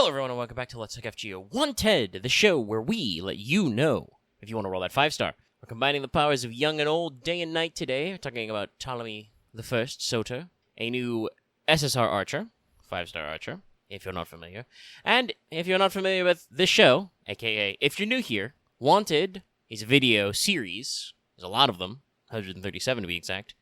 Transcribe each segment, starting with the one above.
Hello everyone and welcome back to Let's Talk FGO Wanted, the show where we let you know if you want to roll that 5-star. We're combining the powers of young and old, day and night today. We're talking about Ptolemy I, SOTER, a new SSR archer, 5-star archer, if you're not familiar. And if you're not familiar with this show, aka if you're new here, Wanted is a video series. There's a lot of them, 137 to be exact.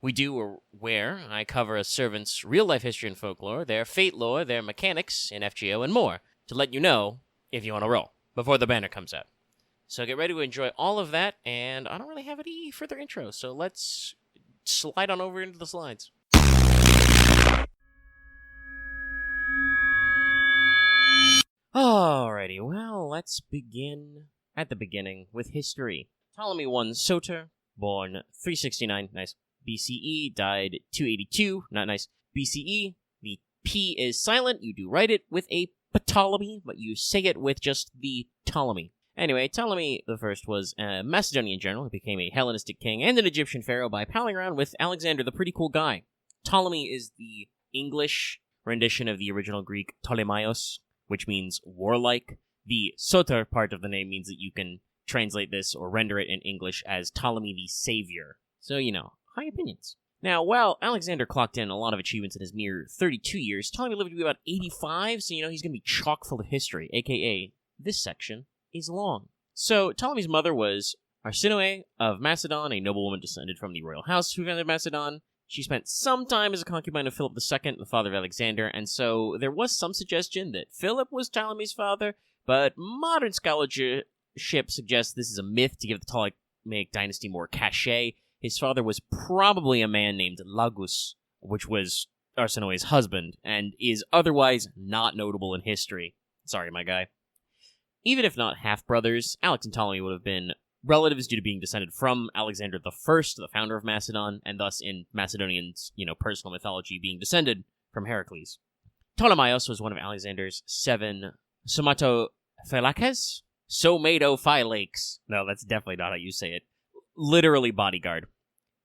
We do or where I cover a servant's real-life history and folklore, their fate lore, their mechanics in FGO, and more, to let you know if you want to roll, before the banner comes out. So get ready to enjoy all of that, and I don't really have any further intro, so let's slide on over into the slides. Alrighty, well, let's begin at the beginning with history. Ptolemy I SOTER, born 369, nice. BCE, died 282, not nice. BCE, the P is silent, you do write it with a Ptolemy, but you say it with just the Ptolemy. Anyway, Ptolemy I was a Macedonian general who became a Hellenistic king and an Egyptian pharaoh by palling around with Alexander the Pretty Cool Guy. Ptolemy is the English rendition of the original Greek Ptolemaios, which means warlike. The SOTER part of the name means that you can translate this or render it in English as Ptolemy the Savior. So, you know, high opinions. Now, while Alexander clocked in a lot of achievements in his mere 32 years, Ptolemy lived to be about 85, so, you know, he's going to be chock full of history, aka this section is long. So, Ptolemy's mother was Arsinoe of Macedon, a noblewoman descended from the royal house who founded Macedon. She spent some time as a concubine of Philip II, the father of Alexander, and so there was some suggestion that Philip was Ptolemy's father, but modern scholarship suggests this is a myth to give the Ptolemaic Dynasty more cachet. His father was probably a man named Lagus, which was Arsinoe's husband, and is otherwise not notable in history. Sorry, my guy. Even if not half-brothers, Alex and Ptolemy would have been relatives due to being descended from Alexander I, the founder of Macedon, and thus in Macedonians, personal mythology, being descended from Heracles. Ptolemaios was one of Alexander's 7 somatophylaces? Somatophylaces. No, that's definitely not how you say it. Literally bodyguard.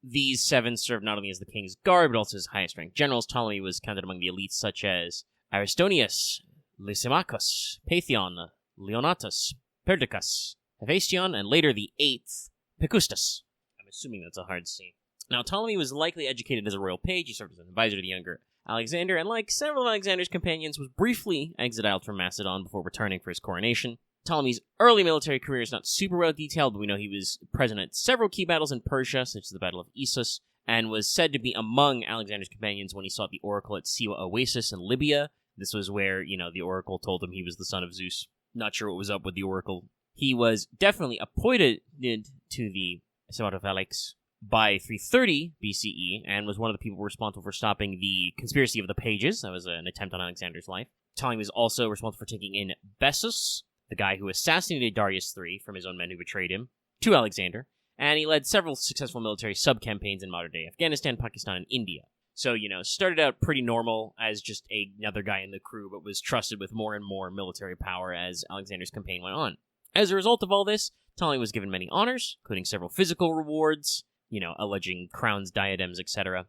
These 7 served not only as the king's guard, but also as highest-ranked generals. Ptolemy was counted among the elites such as Aristonius, Lysimachus, Paetheon, Leonatus, Perdiccas, Hephaestion, and later the 8th, Picustus. I'm assuming that's a hard C. Now, Ptolemy was likely educated as a royal page. He served as an advisor to the younger Alexander, and like several of Alexander's companions, was briefly exiled from Macedon before returning for his coronation. Ptolemy's early military career is not super well detailed, but we know he was present at several key battles in Persia, such as the Battle of Issus, and was said to be among Alexander's companions when he sought the oracle at Siwa Oasis in Libya. This was where, the oracle told him he was the son of Zeus. Not sure what was up with the oracle. He was definitely appointed to the Somatophylaces by 330 BCE, and was one of the people responsible for stopping the conspiracy of the Pages. That was an attempt on Alexander's life. Ptolemy was also responsible for taking in Bessus, the guy who assassinated Darius III from his own men who betrayed him, to Alexander, and he led several successful military sub-campaigns in modern-day Afghanistan, Pakistan, and India. So, started out pretty normal as just another guy in the crew, but was trusted with more and more military power as Alexander's campaign went on. As a result of all this, Ptolemy was given many honors, including several physical rewards, alleging crowns, diadems, etc.,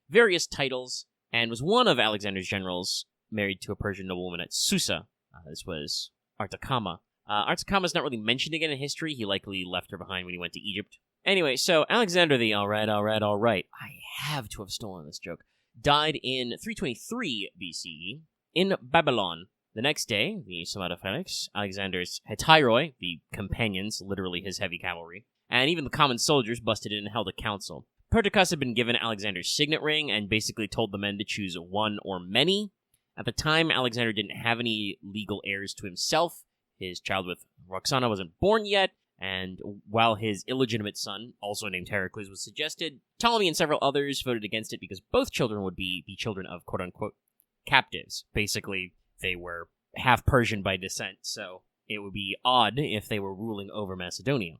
various titles, and was one of Alexander's generals married to a Persian noblewoman at Susa. This was Artakama. Artakama's not really mentioned again in history. He likely left her behind when he went to Egypt. Anyway, so Alexander the alright, I have to have stolen this joke, died in 323 BCE in Babylon. The next day, the Somatophylaces, Alexander's hetairoi, the companions, literally his heavy cavalry, and even the common soldiers busted in and held a council. Perdiccas had been given Alexander's signet ring and basically told the men to choose one or many. At the time, Alexander didn't have any legal heirs to himself. His child with Roxana wasn't born yet, and while his illegitimate son, also named Heracles, was suggested, Ptolemy and several others voted against it because both children would be the children of quote-unquote captives. Basically, they were half Persian by descent, so it would be odd if they were ruling over Macedonia.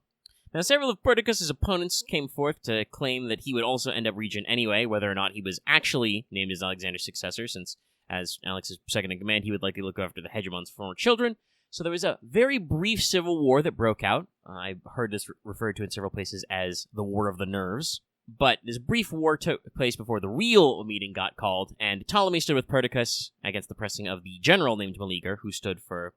Now, several of Perdiccas' opponents came forth to claim that he would also end up regent anyway, whether or not he was actually named as Alexander's successor, since as Alex's second-in-command, he would likely look after the hegemon's former children. So there was a very brief civil war that broke out. I've heard this referred to in several places as the War of the Nerves. But this brief war took place before the real meeting got called, and Ptolemy stood with Perdiccas against the pressing of the general named Meleager, who stood for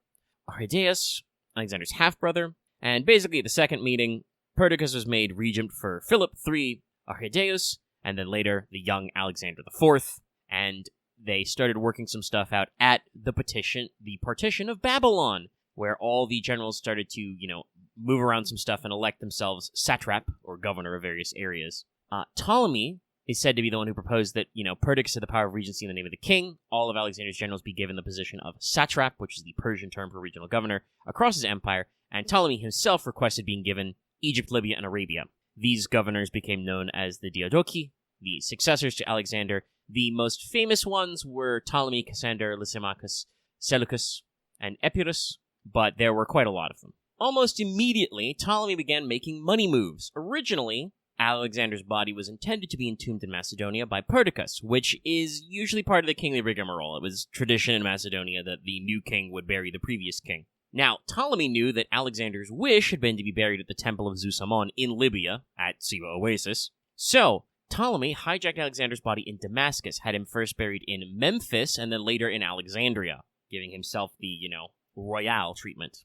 Arrhidaeus, Alexander's half-brother. And basically, at the second meeting, Perdiccas was made regent for Philip III Arrhidaeus, and then later the young Alexander IV, and they started working some stuff out at the partition of Babylon, where all the generals started to, move around some stuff and elect themselves satrap, or governor of various areas. Ptolemy is said to be the one who proposed that, Perdiccas had the power of regency in the name of the king, all of Alexander's generals be given the position of satrap, which is the Persian term for regional governor, across his empire, and Ptolemy himself requested being given Egypt, Libya, and Arabia. These governors became known as the Diadochi, the successors to Alexander. The most famous ones were Ptolemy, Cassander, Lysimachus, Seleucus, and Epirus, but there were quite a lot of them. Almost immediately, Ptolemy began making money moves. Originally, Alexander's body was intended to be entombed in Macedonia by Perdiccas, which is usually part of the kingly rigmarole. It was tradition in Macedonia that the new king would bury the previous king. Now, Ptolemy knew that Alexander's wish had been to be buried at the temple of Zeus Ammon in Libya, at Siwa Oasis. So, Ptolemy hijacked Alexander's body in Damascus, had him first buried in Memphis, and then later in Alexandria, giving himself the, royal treatment.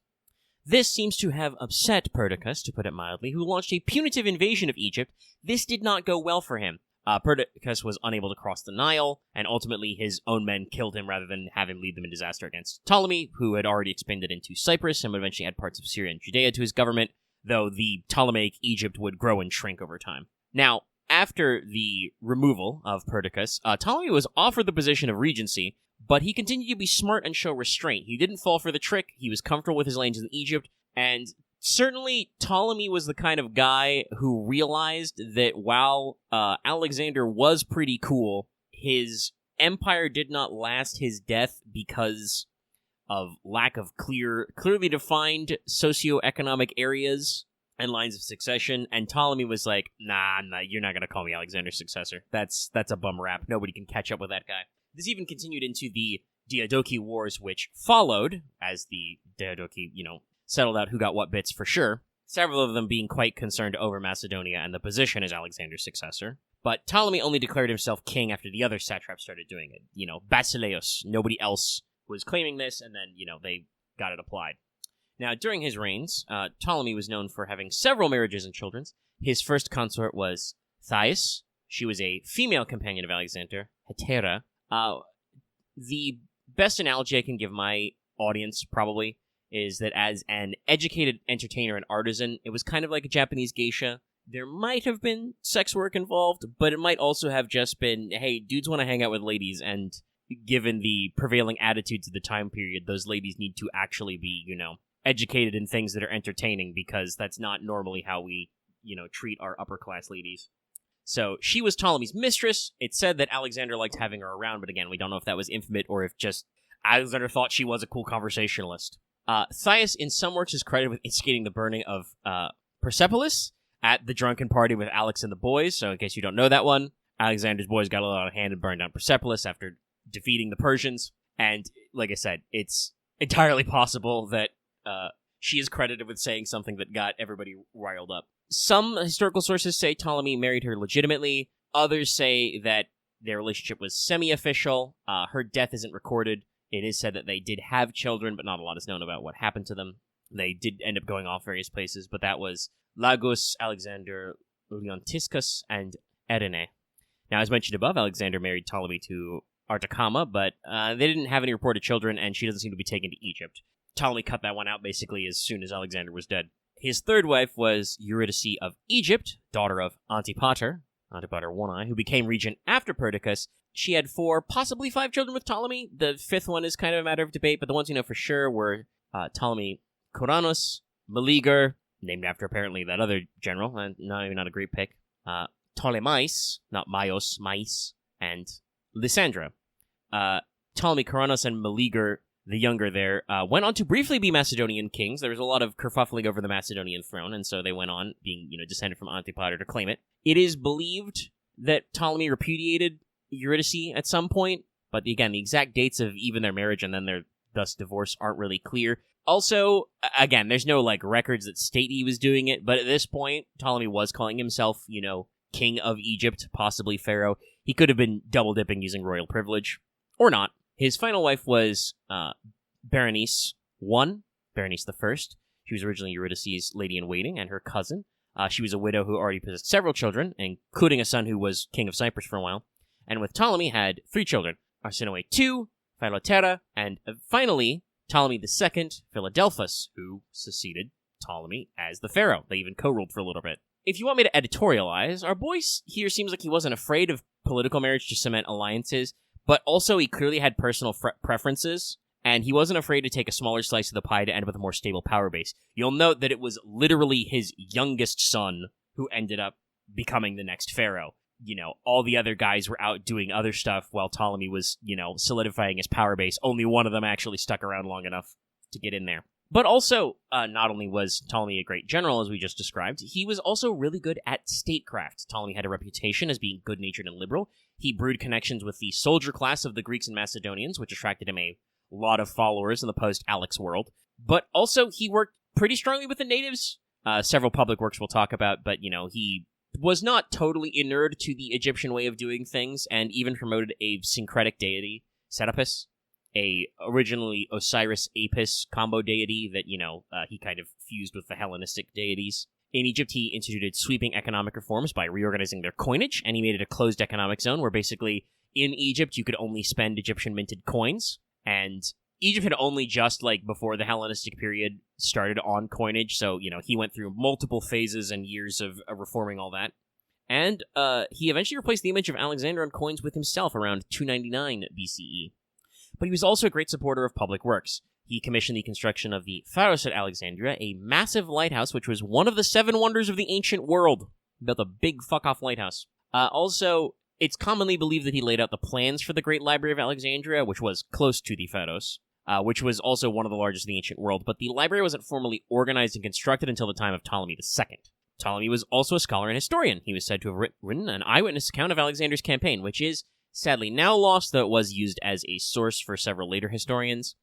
This seems to have upset Perdiccas, to put it mildly, who launched a punitive invasion of Egypt. This did not go well for him. Perdiccas was unable to cross the Nile, and ultimately his own men killed him rather than have him lead them in disaster against Ptolemy, who had already expanded into Cyprus and would eventually add parts of Syria and Judea to his government, though the Ptolemaic Egypt would grow and shrink over time. Now, after the removal of Perdiccas, Ptolemy was offered the position of regency, but he continued to be smart and show restraint. He didn't fall for the trick, he was comfortable with his lands in Egypt, and certainly Ptolemy was the kind of guy who realized that while Alexander was pretty cool, his empire did not last his death because of lack of clearly defined socioeconomic areas and lines of succession, and Ptolemy was like, nah, you're not going to call me Alexander's successor. That's a bum rap. Nobody can catch up with that guy. This even continued into the Diadochi Wars, which followed, as the Diadochi, settled out who got what bits for sure, several of them being quite concerned over Macedonia and the position as Alexander's successor. But Ptolemy only declared himself king after the other satraps started doing it. Basileus, nobody else was claiming this, and then, they got it applied. Now, during his reigns, Ptolemy was known for having several marriages and children. His first consort was Thais. She was a female companion of Alexander, Hetera. The best analogy I can give my audience, probably, is that as an educated entertainer and artisan, it was kind of like a Japanese geisha. There might have been sex work involved, but it might also have just been, hey, dudes want to hang out with ladies, and given the prevailing attitudes of the time period, those ladies need to actually be, educated in things that are entertaining, because that's not normally how we, treat our upper-class ladies. So she was Ptolemy's mistress. It's said that Alexander liked having her around, but again, we don't know if that was infamous or if just Alexander thought she was a cool conversationalist. Thais, in some works, is credited with instigating the burning of Persepolis at the drunken party with Alex and the boys. So in case you don't know that one, Alexander's boys got a lot of hand and burned down Persepolis after defeating the Persians. And like I said, it's entirely possible that she is credited with saying something that got everybody riled up. Some historical sources say Ptolemy married her legitimately. Others say that their relationship was semi-official. Her death isn't recorded. It is said that they did have children, but not a lot is known about what happened to them. They did end up going off various places, but that was Lagus, Alexander, Leontiscus, and Erene. Now, as mentioned above, Alexander married Ptolemy to Artacama, but they didn't have any reported children, and she doesn't seem to be taken to Egypt. Ptolemy cut that one out basically as soon as Alexander was dead. His third wife was Eurydice of Egypt, daughter of Antipater I, who became regent after Perdiccas. She had 4, possibly 5 children with Ptolemy. The 5th one is kind of a matter of debate, but the ones you know for sure were Ptolemy Coranus, Meleager, named after apparently that other general, and not a great pick, Ptolemais, not Maios, Mais, and Lysandra. Ptolemy Coranus and Meleager, the younger there, went on to briefly be Macedonian kings. There was a lot of kerfuffling over the Macedonian throne, and so they went on, being descended from Antipater, to claim it. It is believed that Ptolemy repudiated Eurydice at some point, but again, the exact dates of even their marriage and then their thus divorce aren't really clear. Also, again, there's no records that state he was doing it, but at this point, Ptolemy was calling himself, king of Egypt, possibly pharaoh. He could have been double-dipping using royal privilege, or not. His final wife was Berenice I, Berenice I. She was originally Eurydice's lady-in-waiting and her cousin. She was a widow who already possessed several children, including a son who was king of Cyprus for a while, and with Ptolemy had 3 children, Arsinoe II, Philotera, and finally, Ptolemy II, Philadelphus, who succeeded Ptolemy as the pharaoh. They even co-ruled for a little bit. If you want me to editorialize, our boy here seems like he wasn't afraid of political marriage to cement alliances, but also he clearly had personal preferences, and he wasn't afraid to take a smaller slice of the pie to end up with a more stable power base. You'll note that it was literally his youngest son who ended up becoming the next pharaoh. You know, all the other guys were out doing other stuff while Ptolemy was, solidifying his power base. Only one of them actually stuck around long enough to get in there. But also, not only was Ptolemy a great general, as we just described, he was also really good at statecraft. Ptolemy had a reputation as being good-natured and liberal. He brewed connections with the soldier class of the Greeks and Macedonians, which attracted him a lot of followers in the post-Alex world. But also, he worked pretty strongly with the natives. Several public works we'll talk about, but, he was not totally inured to the Egyptian way of doing things, and even promoted a syncretic deity, Setepus, a originally Osiris-Apis combo deity that, he kind of fused with the Hellenistic deities. In Egypt, he instituted sweeping economic reforms by reorganizing their coinage, and he made it a closed economic zone where basically in Egypt you could only spend Egyptian minted coins, and Egypt had only just, before the Hellenistic period, started on coinage, so, he went through multiple phases and years of reforming all that. And he eventually replaced the image of Alexander on coins with himself around 299 BCE. But he was also a great supporter of public works. He commissioned the construction of the Pharos at Alexandria, a massive lighthouse which was one of the 7 wonders of the ancient world. He built a big fuck-off lighthouse. Also, it's commonly believed that he laid out the plans for the Great Library of Alexandria, which was close to the Pharos, which was also one of the largest in the ancient world, but the library wasn't formally organized and constructed until the time of Ptolemy II. Ptolemy was also a scholar and historian. He was said to have written an eyewitness account of Alexander's campaign, which is sadly now lost, though it was used as a source for several later historians.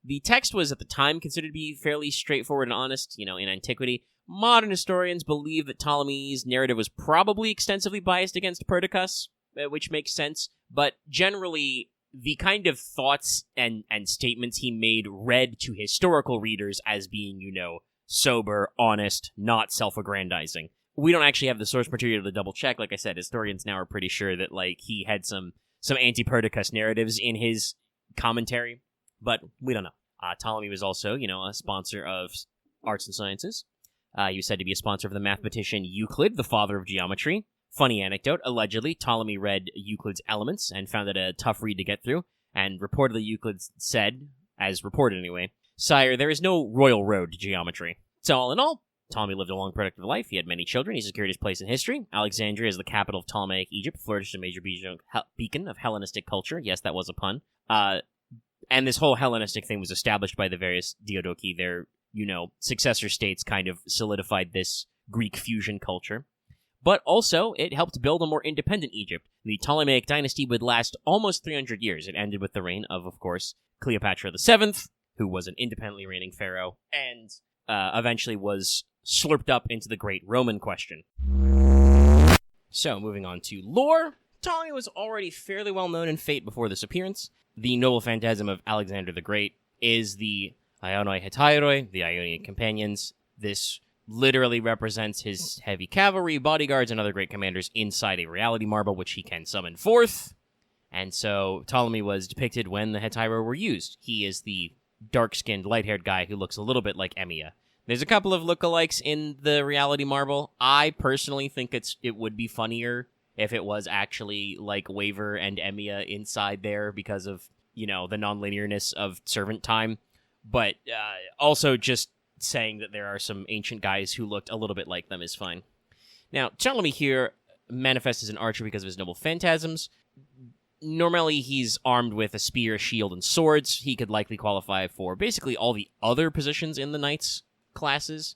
The text was at the time considered to be fairly straightforward and honest, in antiquity. Modern historians believe that Ptolemy's narrative was probably extensively biased against Perdiccas, which makes sense, but generally the kind of thoughts and statements he made read to historical readers as being, sober, honest, not self-aggrandizing. We don't actually have the source material to double check. Like I said, historians now are pretty sure that he had some anti-Perdiccas narratives in his commentary, but we don't know. Ptolemy was also, a sponsor of arts and sciences. He was said to be a sponsor of the mathematician Euclid, the father of geometry. Funny anecdote, allegedly, Ptolemy read Euclid's Elements and found it a tough read to get through, and reportedly Euclid said, as reported anyway, "Sire, there is no royal road to geometry." So all in all, Ptolemy lived a long, productive life. He had many children. He secured his place in history. Alexandria, as the capital of Ptolemaic Egypt, flourished a major beacon of Hellenistic culture. Yes, that was a pun. And this whole Hellenistic thing was established by the various Diadochi. Their, successor states kind of solidified this Greek fusion culture. But also, it helped build a more independent Egypt. The Ptolemaic Dynasty would last almost 300 years. It ended with the reign of course, Cleopatra VII, who was an independently reigning pharaoh, and eventually was slurped up into the great Roman question. So, moving on to lore. Ptolemy was already fairly well known in fate before this appearance. The noble phantasm of Alexander the Great is the Ionoi Hetairoi, the Ionian companions. This literally represents his heavy cavalry, bodyguards, and other great commanders inside a reality marble, which he can summon forth. And so Ptolemy was depicted when the Hetairoi were used. He is the dark-skinned, light-haired guy who looks a little bit like Emmia. There's a couple of lookalikes in the reality marble. I personally think it would be funnier if it was actually like Waver and Emmia inside there because of, the non-linearness of servant time. But also just saying that there are some ancient guys who looked a little bit like them is fine. Now, Ptolemy here manifests as an archer because of his noble phantasms. Normally, he's armed with a spear, shield, and swords. He could likely qualify for basically all the other positions in the Knights classes.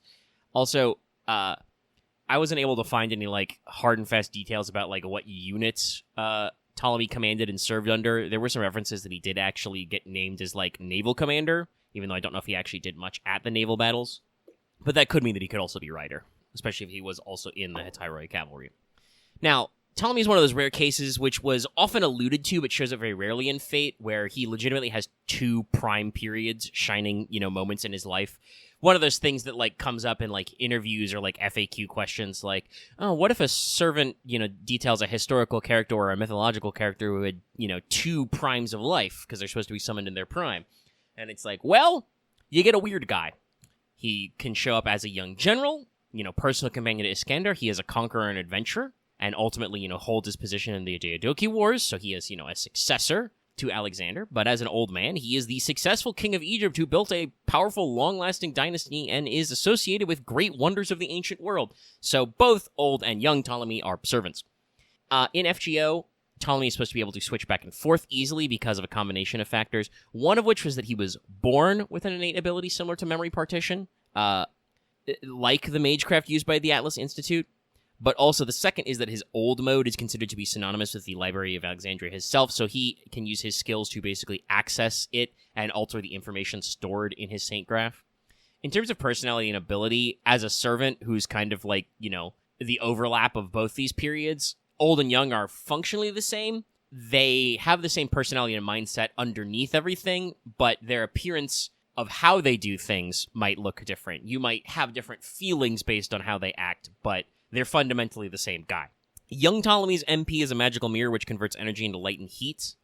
Also, I wasn't able to find any, hard and fast details about, what units Ptolemy commanded and served under. There were some references that he did actually get named as, naval commander, even though I don't know if he actually did much at the naval battles. But that could mean that he could also be rider, especially if he was also in the Hetairoi cavalry. Now, Ptolemy is one of those rare cases which was often alluded to but shows up very rarely in Fate, where he legitimately has 2 prime periods, shining, moments in his life. One of those things that, comes up in, interviews or, FAQ questions, oh, what if a servant, details a historical character or a mythological character who had, 2 primes of life, because they're supposed to be summoned in their prime? And it's well, you get a weird guy. He can show up as a young general, personal companion to Iskander. He is a conqueror and adventurer, and ultimately, holds his position in the Diadochi Wars, so he is, a successor to Alexander. But as an old man, he is the successful king of Egypt who built a powerful, long-lasting dynasty and is associated with great wonders of the ancient world. So both old and young Ptolemy are servants. In FGO, Ptolemy is supposed to be able to switch back and forth easily because of a combination of factors, one of which was that he was born with an innate ability similar to memory partition, like the Magecraft used by the Atlas Institute. But also the second is that his old mode is considered to be synonymous with the Library of Alexandria himself, so he can use his skills to basically access it and alter the information stored in his Saint Graph. In terms of personality and ability, as a servant who's kind of the overlap of both these periods, old and young are functionally the same. They have the same personality and mindset underneath everything, but their appearance of how they do things might look different. You might have different feelings based on how they act, but they're fundamentally the same guy. Young Ptolemy's MP is a magical mirror which converts energy into light and heat.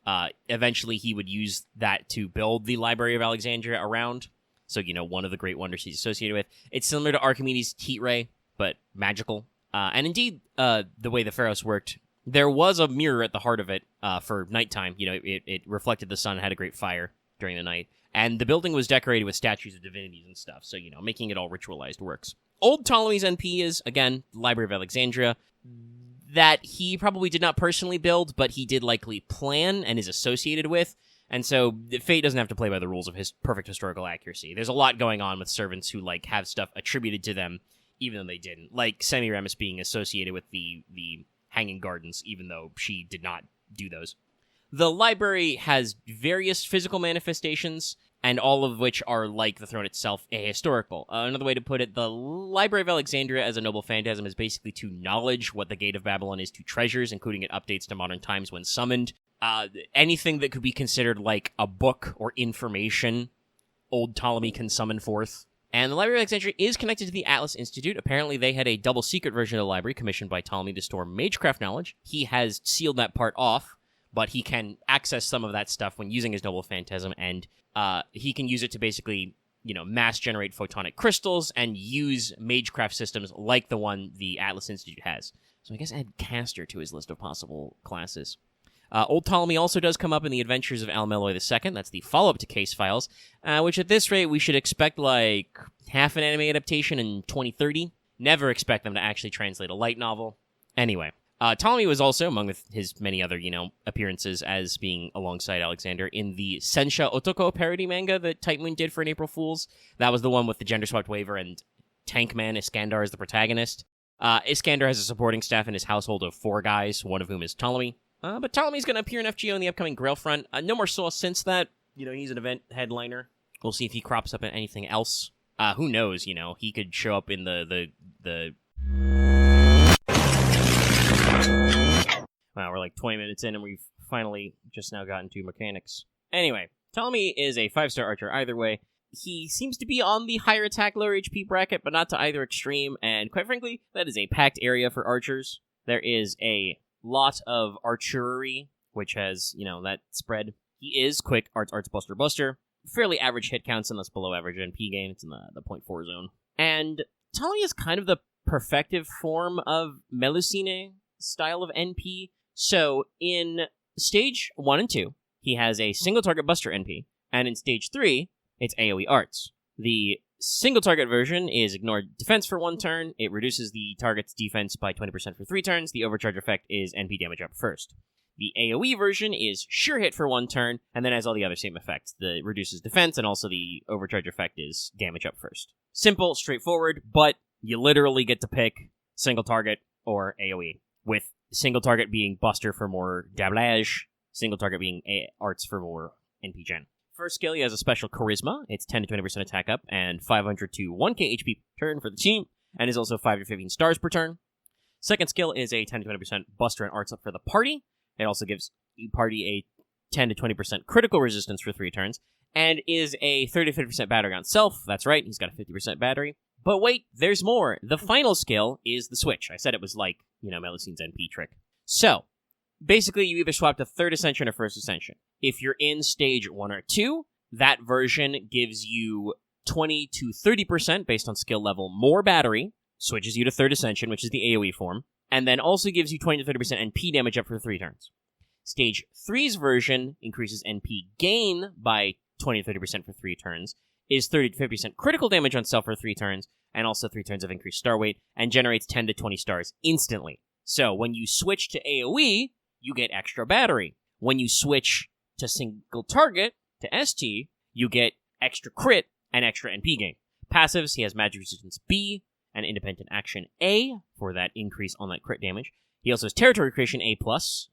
Eventually, he would use that to build the Library of Alexandria around. So, one of the great wonders he's associated with. It's similar to Archimedes' heat ray, but magical. And indeed, the way the Pharos worked, there was a mirror at the heart of it for nighttime. It reflected the sun and had a great fire during the night. And the building was decorated with statues of divinities and stuff. So, making it all ritualized works. Old Ptolemy's NP is, again, the Library of Alexandria, that he probably did not personally build, but he did likely plan and is associated with, and so Fate doesn't have to play by the rules of his perfect historical accuracy. There's a lot going on with servants who, have stuff attributed to them, even though they didn't, like Semiramis being associated with the Hanging Gardens, even though she did not do those. The library has various physical manifestations, and all of which are, like the throne itself, ahistorical. Another way to put it, the Library of Alexandria as a noble phantasm is basically to knowledge what the Gate of Babylon is to treasures, including it updates to modern times when summoned. Anything that could be considered like a book or information, old Ptolemy can summon forth. And the Library of Alexandria is connected to the Atlas Institute. Apparently, they had a double secret version of the library commissioned by Ptolemy to store magecraft knowledge. He has sealed that part off, but he can access some of that stuff when using his noble phantasm, and he can use it to basically, mass generate photonic crystals and use magecraft systems like the one the Atlas Institute has. So I guess add Caster to his list of possible classes. Old Ptolemy also does come up in the Adventures of Al-Meloy II. That's the follow-up to Case Files, which at this rate we should expect half an anime adaptation in 2030. Never expect them to actually translate a light novel. Anyway. Ptolemy was also, among his many other, appearances as being alongside Alexander, in the Sensha Otoko parody manga that Type Moon did for an April Fool's. That was the one with the gender-swapped waiver and Tankman Iskander as the protagonist. Iskander has a supporting staff in his household of 4 guys, one of whom is Ptolemy. But Ptolemy's going to appear in FGO in the upcoming Grail front. No more Soul since that. He's an event headliner. We'll see if he crops up in anything else. Who knows, he could show up in the Wow, we're 20 minutes in and we've finally just now gotten to mechanics. Anyway, Ptolemy is a 5-star archer either way. He seems to be on the higher attack, lower HP bracket, but not to either extreme, and quite frankly, that is a packed area for archers. There is a lot of archery, which has, that spread. He is quick, arts, buster. Fairly average hit counts in this below average NP game. It's in the 0.4 zone. And Ptolemy is kind of the perfective form of Melusine style of NP. So in stage 1 and 2, he has a single target buster NP, and in stage 3, it's AoE arts. The single target version is ignore defense for 1 turn. It reduces the target's defense by 20% for 3 turns. The overcharge effect is NP damage up first. The AoE version is sure hit for 1 turn, and then has all the other same effects. The reduces defense, and also the overcharge effect is damage up first. Simple, straightforward, but you literally get to pick single target or AoE, with single target being buster for more dablage, single target being arts for more NP gen. First skill, he has a special charisma. It's 10 to 20% attack up, and 500 to 1k HP per turn for the team, and is also 5 to 15 stars per turn. Second skill is a 10 to 20% Buster and Arts up for the party. It also gives the party a 10 to 20% critical resistance for 3 turns, and is a 30 to 50% battery on self. That's right, he's got a 50% battery. But wait, there's more. The final skill is the switch. I said it was like, Melusine's NP trick. So, basically, you either swap to 3rd Ascension or 1st Ascension. If you're in stage 1 or 2, that version gives you 20 to 30% based on skill level more battery, switches you to 3rd Ascension, which is the AoE form, and then also gives you 20 to 30% NP damage up for 3 turns. Stage 3's version increases NP gain by 20 to 30% for 3 turns, is 30 to 50% critical damage on self for 3 turns, and also 3 turns of increased star weight, and generates 10 to 20 stars instantly. So, when you switch to AoE, you get extra battery. When you switch to single target, to ST, you get extra crit and extra NP gain. Passives, he has Magic Resistance B and Independent Action A for that increase on that crit damage. He also has Territory Creation A+,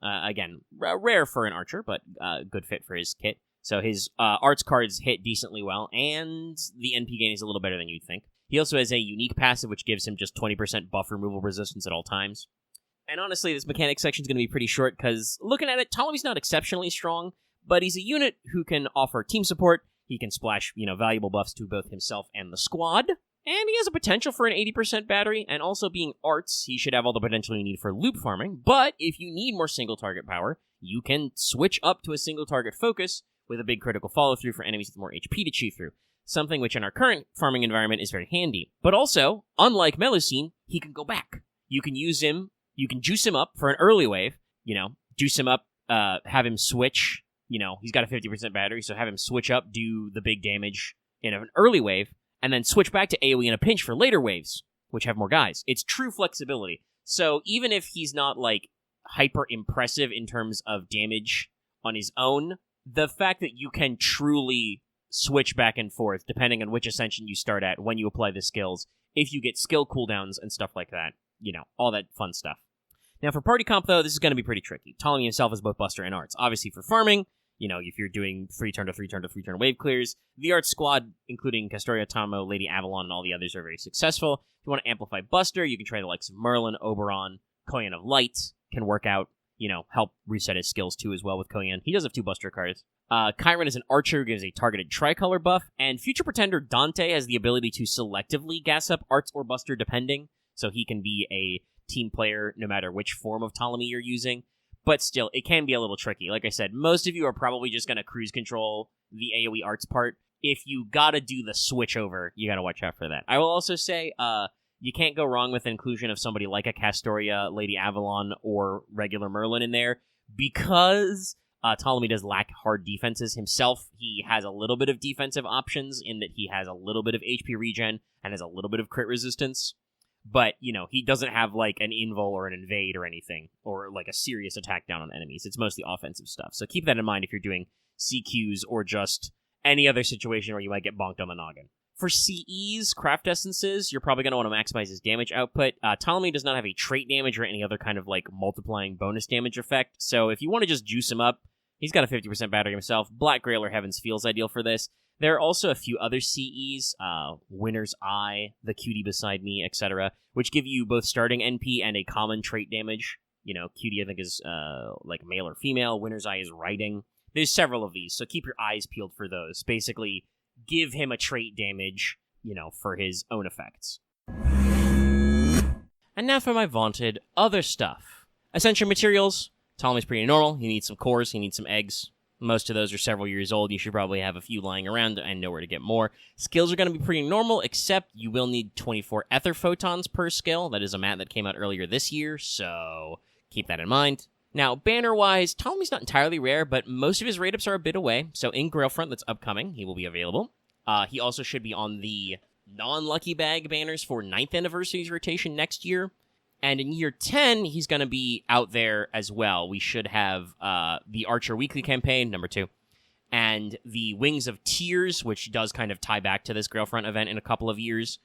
again, rare for an archer, but good fit for his kit. So his arts cards hit decently well, and the NP gain is a little better than you'd think. He also has a unique passive, which gives him just 20% buff removal resistance at all times. And honestly, this mechanic section is going to be pretty short, because looking at it, Ptolemy's not exceptionally strong, but he's a unit who can offer team support. He can splash, valuable buffs to both himself and the squad. And he has a potential for an 80% battery, and also being arts, he should have all the potential you need for loop farming. But if you need more single target power, you can switch up to a single target focus with a big critical follow-through for enemies with more HP to chew through. Something which in our current farming environment is very handy. But also, unlike Melusine, he can go back. You can use him, you can juice him up for an early wave, juice him up, have him switch, he's got a 50% battery, so have him switch up, do the big damage in an early wave, and then switch back to AoE in a pinch for later waves, which have more guys. It's true flexibility. So even if he's not, hyper impressive in terms of damage on his own, the fact that you can truly switch back and forth, depending on which ascension you start at, when you apply the skills, if you get skill cooldowns and stuff like that, all that fun stuff. Now, for party comp, though, this is going to be pretty tricky. Ptolemy himself is both Buster and Arts. Obviously, for farming, if you're doing 3-turn to 3-turn to 3-turn wave clears, the Arts squad, including Castoria, Tomo, Lady Avalon, and all the others, are very successful. If you want to amplify Buster, you can try the likes of Merlin, Oberon, Koyan of Light can work out, help reset his skills too as well with Koyan. He does have 2 Buster cards. Chiron is an archer who gives a targeted tricolor buff, and Future Pretender Dante has the ability to selectively gas up Arts or Buster depending, so he can be a team player no matter which form of Ptolemy you're using. But still, it can be a little tricky. Like I said, most of you are probably just going to cruise control the AoE Arts part. If you gotta do the switch over, you gotta watch out for that. I will also say, you can't go wrong with the inclusion of somebody like a Castoria, Lady Avalon, or regular Merlin in there, because Ptolemy does lack hard defenses himself. He has a little bit of defensive options in that he has a little bit of HP regen and has a little bit of crit resistance. But, he doesn't have, an invul or an invade or anything, or, a serious attack down on enemies. It's mostly offensive stuff. So keep that in mind if you're doing CQs or just any other situation where you might get bonked on the noggin. For CEs, craft essences, you're probably going to want to maximize his damage output. Ptolemy does not have a trait damage or any other kind of, multiplying bonus damage effect. So if you want to just juice him up, he's got a 50% battery himself. Black Grail or Heavens feels ideal for this. There are also a few other CEs, Winner's Eye, the Cutie Beside Me, etc., which give you both starting NP and a common trait damage. Cutie, I think, is male or female. Winner's Eye is riding. There's several of these, so keep your eyes peeled for those. Basically, give him a trait damage, for his own effects. And now for my vaunted other stuff. Essential materials. Ptolemy's pretty normal. He needs some cores, he needs some eggs. Most of those are several years old. You should probably have a few lying around and know where to get more. Skills are going to be pretty normal, except you will need 24 ether photons per skill. That is a mat that came out earlier this year, so keep that in mind. Now, banner-wise, Ptolemy's not entirely rare, but most of his rate-ups are a bit away. So in Grailfront that's upcoming, he will be available. He also should be on the non-Lucky Bag banners for 9th Anniversary's rotation next year. And in year 10, he's going to be out there as well. We should have the Archer Weekly campaign, number 2, and the Wings of Tears, which does kind of tie back to this Grailfront event in a couple of years.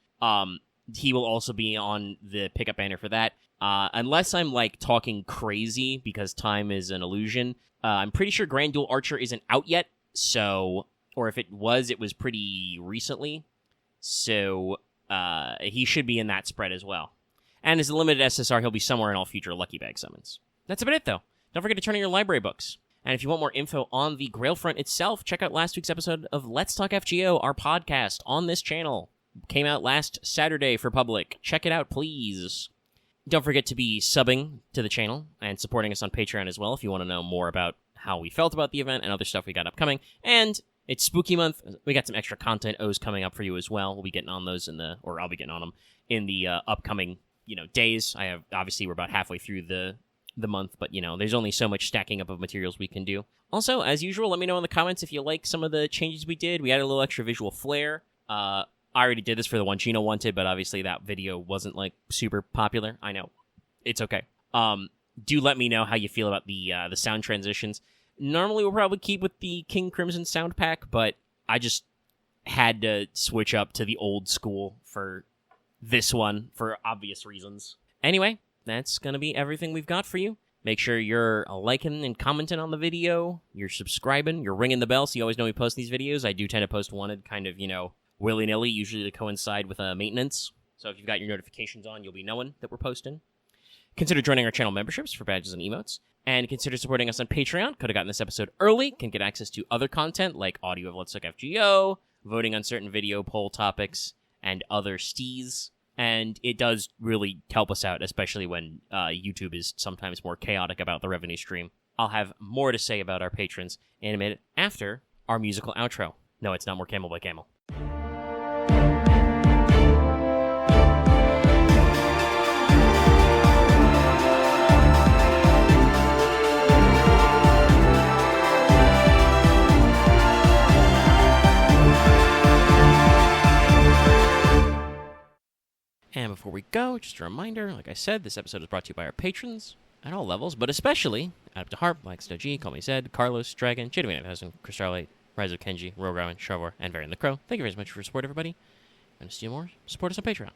He will also be on the pickup banner for that. Unless I'm, talking crazy, because time is an illusion, I'm pretty sure Grand Duel Archer isn't out yet, so... Or if it was pretty recently. So, he should be in that spread as well. And as a limited SSR, he'll be somewhere in all future Lucky Bag summons. That's about it, though. Don't forget to turn in your library books. And if you want more info on the Grail Front itself, check out last week's episode of Let's Talk FGO, our podcast on this channel. Came out last Saturday for public. Check it out, please. Don't forget to be subbing to the channel and supporting us on Patreon as well if you want to know more about how we felt about the event and other stuff we got upcoming. And it's Spooky Month. We got some extra content O's coming up for you as well. We'll be getting on those I'll be getting on them in the upcoming, days. Obviously we're about halfway through the month, but there's only so much stacking up of materials we can do. Also, as usual, let me know in the comments if you like some of the changes we did. We added a little extra visual flair. I already did this for the FGO Wanted, but obviously that video wasn't super popular. I know. It's okay. Do let me know how you feel about the sound transitions. Normally we'll probably keep with the King Crimson sound pack, but I just had to switch up to the old school for this one for obvious reasons. Anyway, that's going to be everything we've got for you. Make sure you're liking and commenting on the video, you're subscribing, you're ringing the bell so you always know we post these videos. I do tend to post Wanted kind of, willy-nilly, usually to coincide with maintenance. So if you've got your notifications on, you'll be knowing that we're posting. Consider joining our channel memberships for badges and emotes. And consider supporting us on Patreon. Could have gotten this episode early. Can get access to other content like audio of Let's Talk FGO, voting on certain video poll topics, and other steez. And it does really help us out, especially when YouTube is sometimes more chaotic about the revenue stream. I'll have more to say about our patrons in a minute after our musical outro. No, it's not More Camel by Camel. And before we go, just a reminder, like I said, this episode is brought to you by our patrons at all levels, but especially Add Up to Harp, Max G, Call Me Zed, Carlos, Dragon, Jadwin 8000, Chris Starlight, Rise of Kenji, Rogawan, Sharvor, and Varian the Crow. Thank you very much for your support, everybody. And to see more, support us on Patreon.